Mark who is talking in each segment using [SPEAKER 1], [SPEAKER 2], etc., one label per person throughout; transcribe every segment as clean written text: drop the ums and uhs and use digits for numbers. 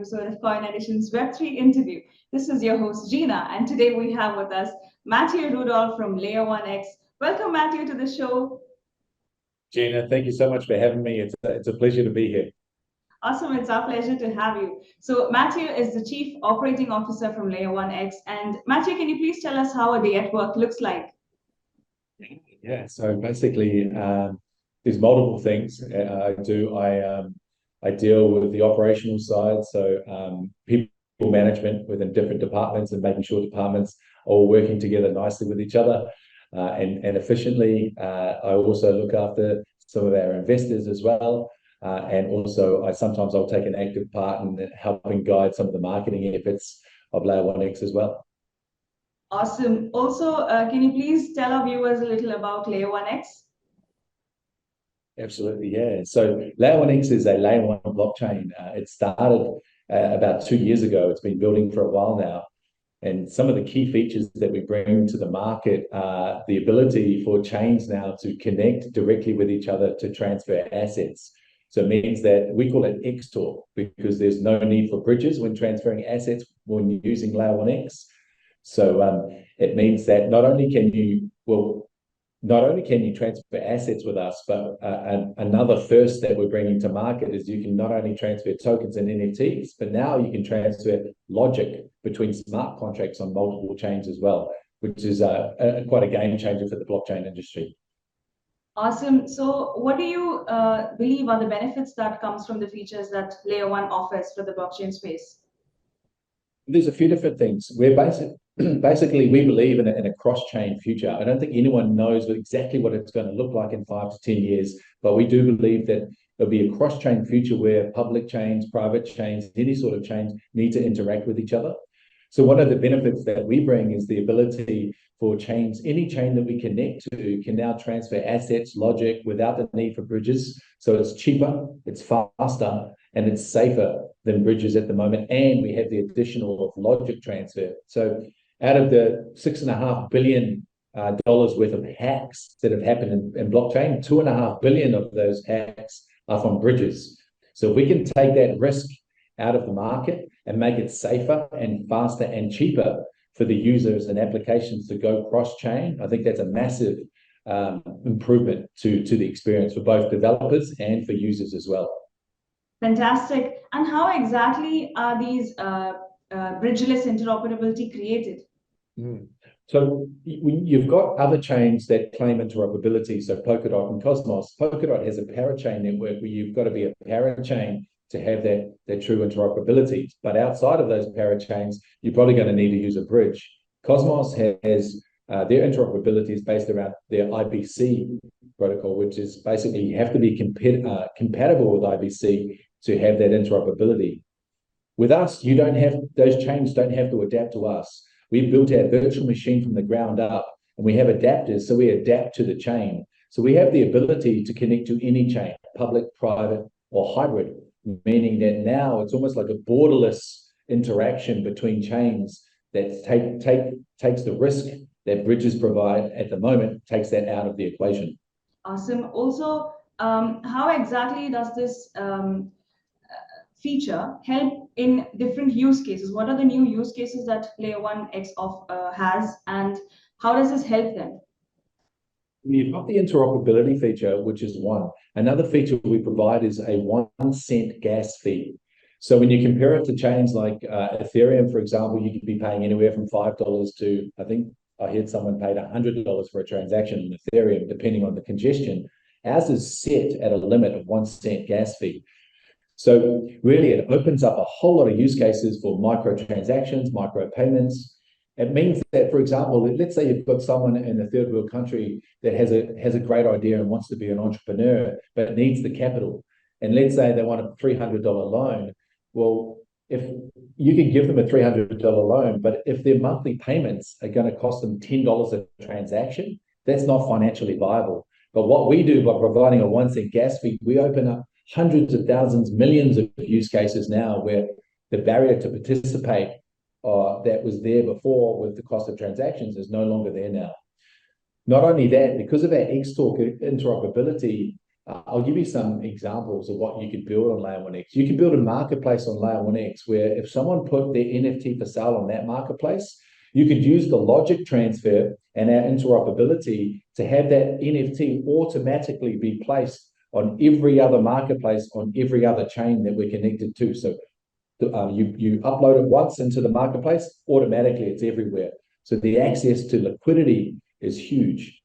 [SPEAKER 1] episode of Coin Edition's Web3 interview. This is your host, Gina, and today we have with us Matiu Rudolph from LayerOneX. Welcome, Matiu, to the show.
[SPEAKER 2] Gina, thank you so much for having me. It's a pleasure to be here.
[SPEAKER 1] Awesome, it's our pleasure to have you. So Matiu is the Chief Operating Officer from LayerOneX. And Matiu, can you please tell us how a day at work looks like?
[SPEAKER 2] Yeah, so basically, there's multiple things I do. I deal with the operational side, so people management within different departments and making sure departments are all working together nicely with each other and efficiently. I also look after some of our investors as well. And also, I'll take an active part in helping guide some of the marketing efforts of LayerOneX as well.
[SPEAKER 1] Awesome. Also, can you please tell our viewers a little about LayerOneX?
[SPEAKER 2] Absolutely, yeah. So LayerOneX is a layer one blockchain. It started about 2 years ago. It's been building for a while now. And some of the key features that we bring to the market are the ability for chains now to connect directly with each other to transfer assets. So it means that we call it XTOR because there's no need for bridges when transferring assets when using LayerOneX. So it means that not only can you transfer assets with us, but another first that we're bringing to market is you can not only transfer tokens and NFTs, but now you can transfer logic between smart contracts on multiple chains as well, which is quite a game changer for the blockchain industry.
[SPEAKER 1] Awesome. So what do you believe are the benefits that comes from the features that Layer One offers for the blockchain space?
[SPEAKER 2] There's a few different things. Basically, we believe in a cross-chain future. I don't think anyone knows exactly what it's going to look like in 5 to 10 years, but we do believe that there'll be a cross-chain future where public chains, private chains, any sort of chains need to interact with each other. So one of the benefits that we bring is the ability for chains, any chain that we connect to can now transfer assets, logic without the need for bridges. So it's cheaper, it's faster, and it's safer than bridges at the moment. And we have the additional logic transfer. So out of the $6.5 billion worth of hacks that have happened in blockchain, 2.5 billion of those hacks are from bridges. So if we can take that risk out of the market and make it safer and faster and cheaper for the users and applications to go cross-chain, I think that's a massive improvement to the experience for both developers and for users as well.
[SPEAKER 1] Fantastic. And how exactly are these bridgeless interoperability created?
[SPEAKER 2] So you've got other chains that claim interoperability, so Polkadot and Cosmos. Polkadot has a parachain network where you've got to be a parachain to have that true interoperability. But outside of those parachains, you're probably going to need to use a bridge. Cosmos has their interoperability is based around their IBC protocol, which is basically you have to be compatible with IBC to have that interoperability. With us, you don't have those chains don't have to adapt to us. We built our virtual machine from the ground up, and we have adapters, so we adapt to the chain. So we have the ability to connect to any chain, public, private, or hybrid, meaning that now it's almost like a borderless interaction between chains that takes the risk that bridges provide at the moment, takes that out of the equation.
[SPEAKER 1] Awesome. Also, how exactly does this feature help in different use cases? What are the new use cases that LayerOneX has, and how does this help them?
[SPEAKER 2] You've got the interoperability feature, which is one. Another feature we provide is a 1 cent gas fee. So when you compare it to chains like Ethereum, for example, you could be paying anywhere from $5 to, I think I heard someone paid $100 for a transaction on Ethereum, depending on the congestion. Ours is set at a limit of 1 cent gas fee. So really, it opens up a whole lot of use cases for microtransactions, micro payments. It means that, for example, let's say you've got someone in a third world country that has a great idea and wants to be an entrepreneur, but needs the capital. And let's say they want a $300 loan. Well, if you can give them a $300 loan, but if their monthly payments are going to cost them $10 a transaction, that's not financially viable. But what we do by providing a 1 cent gas fee, we open up hundreds of thousands, millions of use cases now where the barrier to participate that was there before with the cost of transactions is no longer there now. Not only that, because of our XTOR interoperability, I'll give you some examples of what you could build on LayerOneX. You could build a marketplace on LayerOneX where if someone put their NFT for sale on that marketplace, you could use the logic transfer and our interoperability to have that NFT automatically be placed on every other marketplace, on every other chain that we're connected to. So you upload it once into the marketplace, automatically it's everywhere. So the access to liquidity is huge.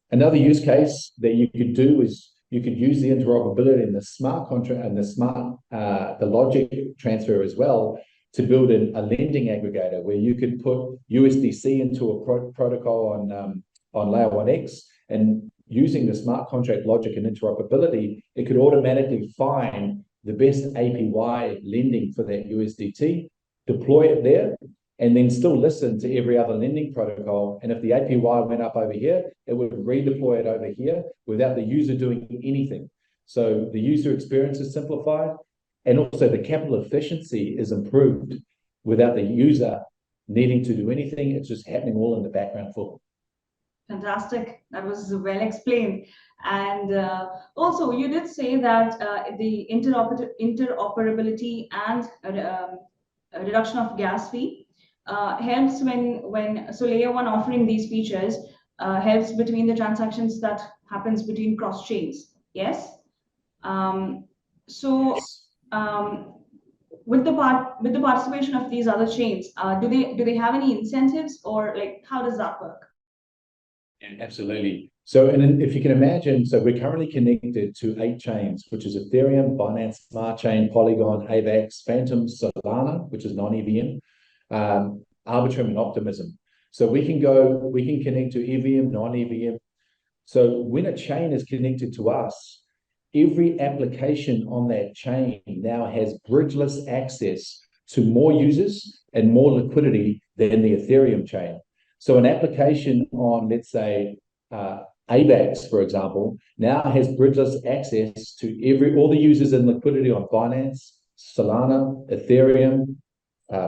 [SPEAKER 2] Another use case that you could do is you could use the interoperability and the smart contract and the logic transfer as well to build a lending aggregator where you could put USDC into a protocol on LayerOneX, and using the smart contract logic and interoperability, it could automatically find the best APY lending for that USDT, deploy it there, and then still listen to every other lending protocol. And if the APY went up over here, it would redeploy it over here without the user doing anything. So the user experience is simplified, and also the capital efficiency is improved without the user needing to do anything. It's just happening all in the background for them.
[SPEAKER 1] Fantastic. That was well explained. And also, you did say that the interoperability and reduction of gas fee helps so layer one offering these features helps between the transactions that happens between cross chains. Yes.
[SPEAKER 2] Yes.
[SPEAKER 1] With the participation of these other chains, do they have any incentives, or like how does that work?
[SPEAKER 2] Yeah, absolutely. So, and if you can imagine, so we're currently connected to 8 chains, which is Ethereum, Binance Smart Chain, Polygon, AVAX, Phantom, Solana, which is non-EVM, Arbitrum, and Optimism. So we can connect to EVM, non-EVM. So when a chain is connected to us, every application on that chain now has bridgeless access to more users and more liquidity than the Ethereum chain. So an application on, let's say, AVAX, for example, now has bridgeless access to all the users and liquidity on Binance, Solana, Ethereum,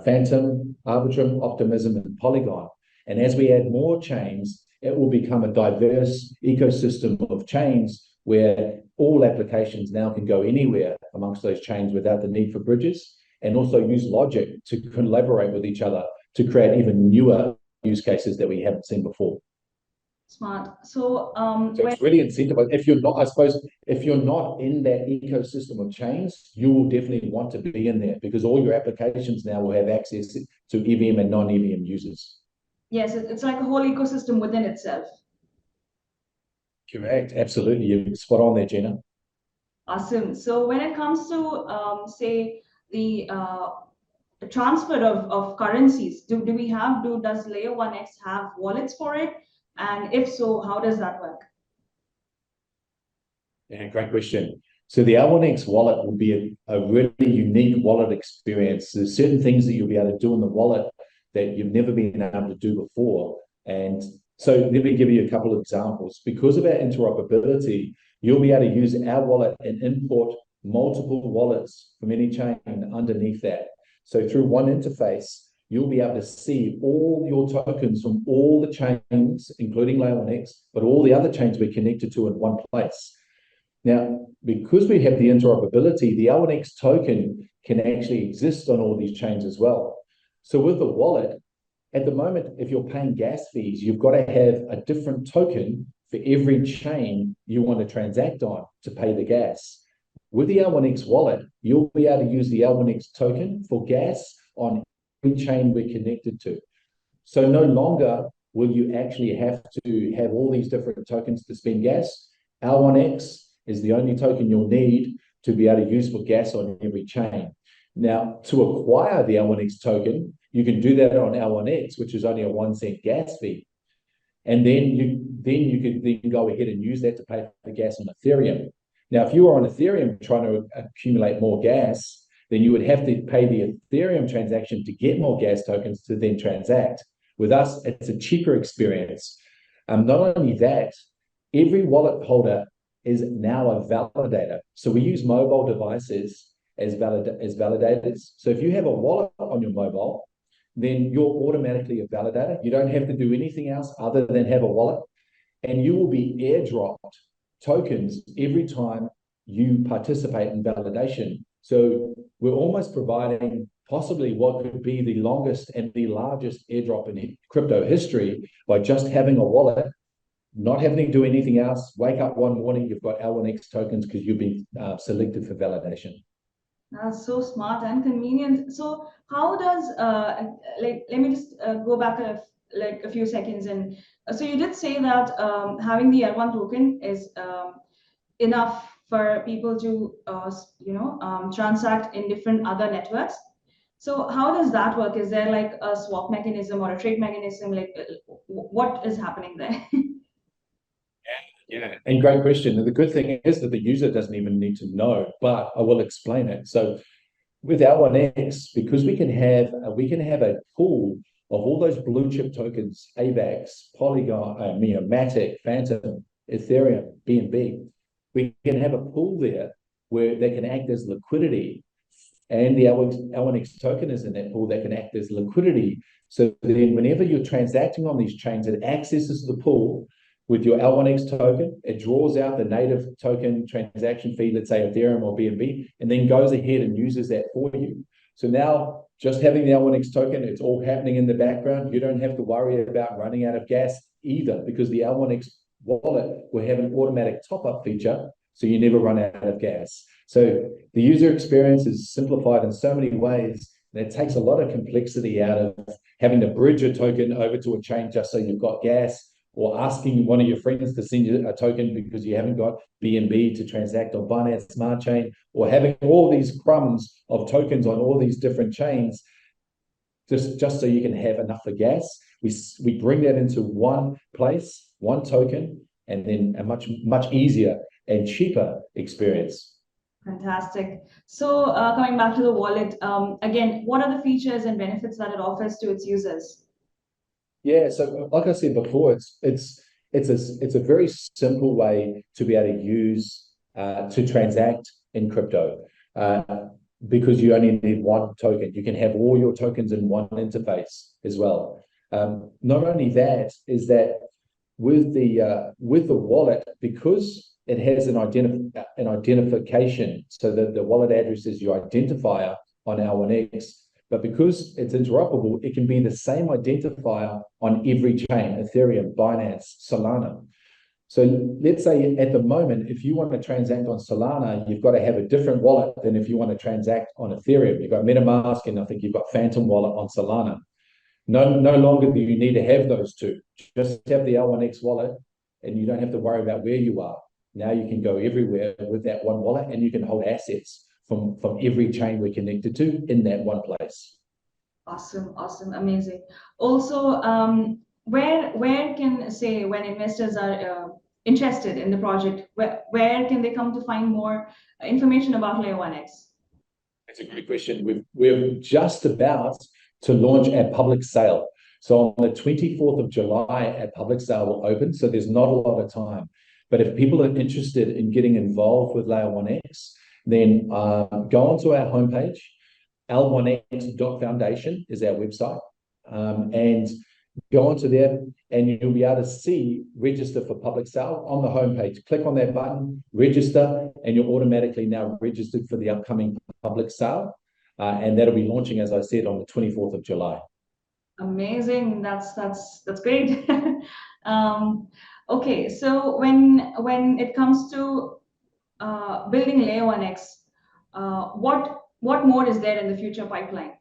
[SPEAKER 2] Phantom, Arbitrum, Optimism, and Polygon. And as we add more chains, it will become a diverse ecosystem of chains where all applications now can go anywhere amongst those chains without the need for bridges, and also use logic to collaborate with each other to create even newer use cases that we haven't seen before.
[SPEAKER 1] Smart. So
[SPEAKER 2] it's really incentivized. If you're not, I suppose, if you're not in that ecosystem of chains, you will definitely want to be in there, because all your applications now will have access to EVM and non-EVM users.
[SPEAKER 1] Yes, it's like a whole ecosystem within itself.
[SPEAKER 2] Correct. Absolutely. You're spot on there, Gina.
[SPEAKER 1] Awesome. So when it comes to say the transfer of currencies, does LayerOneX have wallets for it? And if so, how does that work?
[SPEAKER 2] Yeah, great question. So the LayerOneX wallet will be a really unique wallet experience. There's certain things that you'll be able to do in the wallet that you've never been able to do before. And so let me give you a couple of examples. Because of our interoperability, you'll be able to use our wallet and import multiple wallets from any chain underneath that. So through one interface, you'll be able to see all your tokens from all the chains, including LayerOneX, but all the other chains we're connected to in one place. Now, because we have the interoperability, the LayerOneX token can actually exist on all these chains as well. So with the wallet, at the moment, if you're paying gas fees, you've got to have a different token for every chain you want to transact on to pay the gas. With the LayerOneX wallet, you'll be able to use the LayerOneX token for gas on every chain we're connected to. So no longer will you actually have to have all these different tokens to spend gas. LayerOneX is the only token you'll need to be able to use for gas on every chain. Now, to acquire the LayerOneX token, you can do that on LayerOneX, which is only a 1 cent gas fee. And then you could go ahead and use that to pay for gas on Ethereum. Now, if you were on Ethereum trying to accumulate more gas, then you would have to pay the Ethereum transaction to get more gas tokens to then transact. With us, it's a cheaper experience. Not only that, every wallet holder is now a validator. So we use mobile devices as validators. So if you have a wallet on your mobile, then you're automatically a validator. You don't have to do anything else other than have a wallet, and you will be airdropped tokens every time you participate in validation. So we're almost providing possibly what could be the longest and the largest airdrop in crypto history by just having a wallet, not having to do anything else. Wake up one morning, you've got L1X tokens because you've been selected for validation.
[SPEAKER 1] That's so smart and convenient. So how does let me just go back a few seconds, and so you did say that having the L1 token is enough for people to transact in different other networks. So how does that work? Is there like a swap mechanism or a trade mechanism? Like what is happening there?
[SPEAKER 2] Yeah, and great question. And the good thing is that the user doesn't even need to know, but I will explain it. So with L1X, because we can have a pool of all those blue chip tokens, AVAX, Polygon, Matic, Phantom, Ethereum, BNB. We can have a pool there where they can act as liquidity, and the L1X token is in that pool that can act as liquidity. So then whenever you're transacting on these chains, it accesses the pool with your L1X token, it draws out the native token transaction fee, let's say Ethereum or BNB, and then goes ahead and uses that for you. So now just having the L1X token, it's all happening in the background. You don't have to worry about running out of gas either, because the L1X wallet will have an automatic top-up feature, so you never run out of gas. So the user experience is simplified in so many ways, and it takes a lot of complexity out of having to bridge a token over to a chain just so you've got gas, or asking one of your friends to send you a token because you haven't got BNB to transact on Binance Smart Chain, or having all these crumbs of tokens on all these different chains just so you can have enough for gas. We bring that into one place, one token, and then a much easier and cheaper experience.
[SPEAKER 1] Fantastic. So coming back to the wallet, again, what are the features and benefits that it offers to its users?
[SPEAKER 2] Yeah, so like I said before, it's a very simple way to be able to use to transact in crypto, because you only need one token. You can have all your tokens in one interface as well. Not only that, is that with the wallet, because it has an identification, so that the wallet address is your identifier on L1X. But because it's interoperable, it can be the same identifier on every chain, Ethereum, Binance, Solana. So let's say at the moment, if you want to transact on Solana, you've got to have a different wallet than if you want to transact on Ethereum. You've got MetaMask, and I think you've got Phantom Wallet on Solana. No longer do you need to have those two. Just have the L1X wallet, and you don't have to worry about where you are. Now you can go everywhere with that one wallet, and you can hold assets from every chain we're connected to in that one place.
[SPEAKER 1] Awesome, amazing. Also, where can, say, when investors are interested in the project, where can they come to find more information about LayerOneX?
[SPEAKER 2] That's a great question. We're just about to launch our public sale. So on the 24th of July, our public sale will open. So there's not a lot of time. But if people are interested in getting involved with LayerOneX, then go onto our homepage. L1X.foundation is our website, and go onto there, and you'll be able to see register for public sale on the homepage. Click on that button, register, and you're automatically now registered for the upcoming public sale, and that'll be launching, as I said, on the 24th of July.
[SPEAKER 1] Amazing. That's great. Okay, so when it comes to building LayerOneX, what more is there in the future pipeline?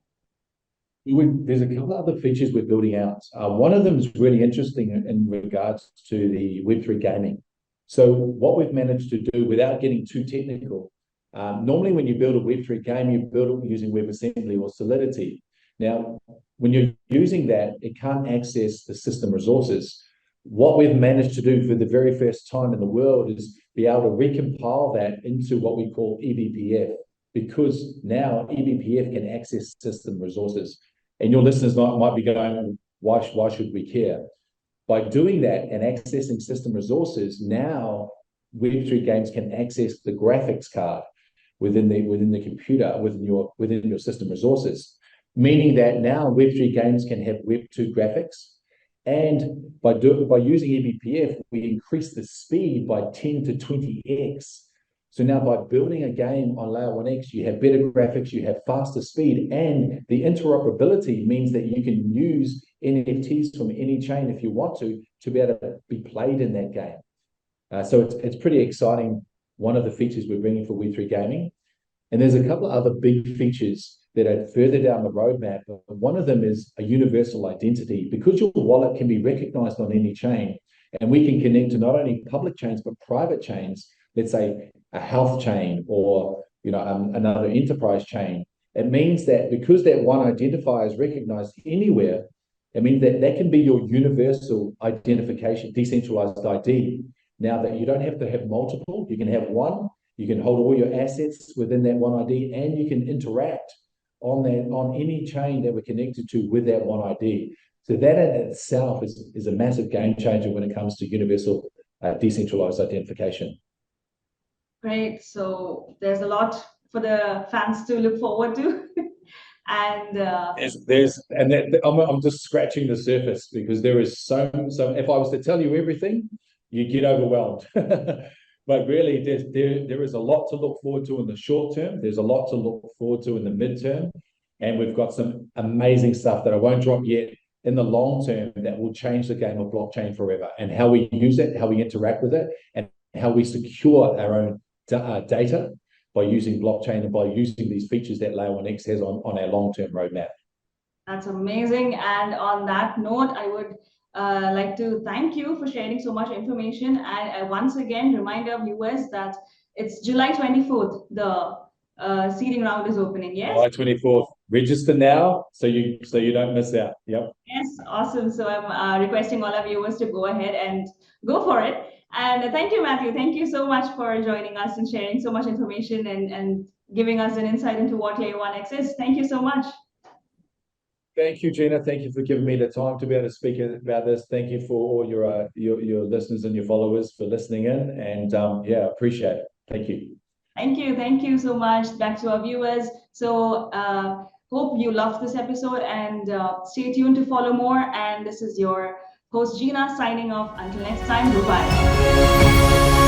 [SPEAKER 2] There's a couple of other features we're building out. One of them is really interesting in regards to the Web3 gaming. So what we've managed to do, without getting too technical, normally when you build a Web3 game, you build it using WebAssembly or Solidity. Now, when you're using that, it can't access the system resources. What we've managed to do for the very first time in the world is be able to recompile that into what we call eBPF, because now eBPF can access system resources. And your listeners might be going, why should we care? By doing that and accessing system resources, now Web3 games can access the graphics card within the computer, within your system resources. Meaning that now Web3 games can have Web2 graphics, And by using eBPF, we increase the speed by 10 to 20x. So now by building a game on LayerOneX, you have better graphics, you have faster speed, and the interoperability means that you can use NFTs from any chain if you want to be able to be played in that game. So it's pretty exciting, one of the features we're bringing for We3 Gaming. And there's a couple of other big features that are further down the roadmap. One of them is a universal identity. Because your wallet can be recognized on any chain, and we can connect to not only public chains, but private chains, let's say a health chain or another enterprise chain. It means that because that one identifier is recognized anywhere, it means that that can be your universal identification, decentralized ID. Now that you don't have to have multiple, you can have one, you can hold all your assets within that one ID, and you can interact on any chain that we're connected to with that one ID. So that in itself is a massive game changer when it comes to universal decentralized identification.
[SPEAKER 1] Great. So there's a lot for the fans to look forward to. And
[SPEAKER 2] I'm just scratching the surface, because there is so if I was to tell you everything, you'd get overwhelmed. But really, there is a lot to look forward to in the short term. There's a lot to look forward to in the midterm. And we've got some amazing stuff that I won't drop yet in the long term that will change the game of blockchain forever, and how we use it, how we interact with it, and how we secure our own data by using blockchain and by using these features that LayerOneX has on our long-term roadmap.
[SPEAKER 1] That's amazing. And on that note, I would like to thank you for sharing so much information. And once again, remind our viewers that it's July 24th, the seeding round is opening, yes?
[SPEAKER 2] July 24th. Register now so you don't miss out. Yep.
[SPEAKER 1] Yes, awesome. So I'm requesting all our viewers to go ahead and go for it. And thank you, Matiu. Thank you so much for joining us and sharing so much information and giving us an insight into what LayerOneX is. Thank you so much.
[SPEAKER 2] Thank you, Gina. Thank you for giving me the time to be able to speak about this. Thank you for all your listeners and your followers for listening in. And yeah, appreciate it. Thank you.
[SPEAKER 1] Thank you. Thank you so much. Back to our viewers. So hope you loved this episode, and stay tuned to follow more. And this is your host, Gina, signing off. Until next time, goodbye.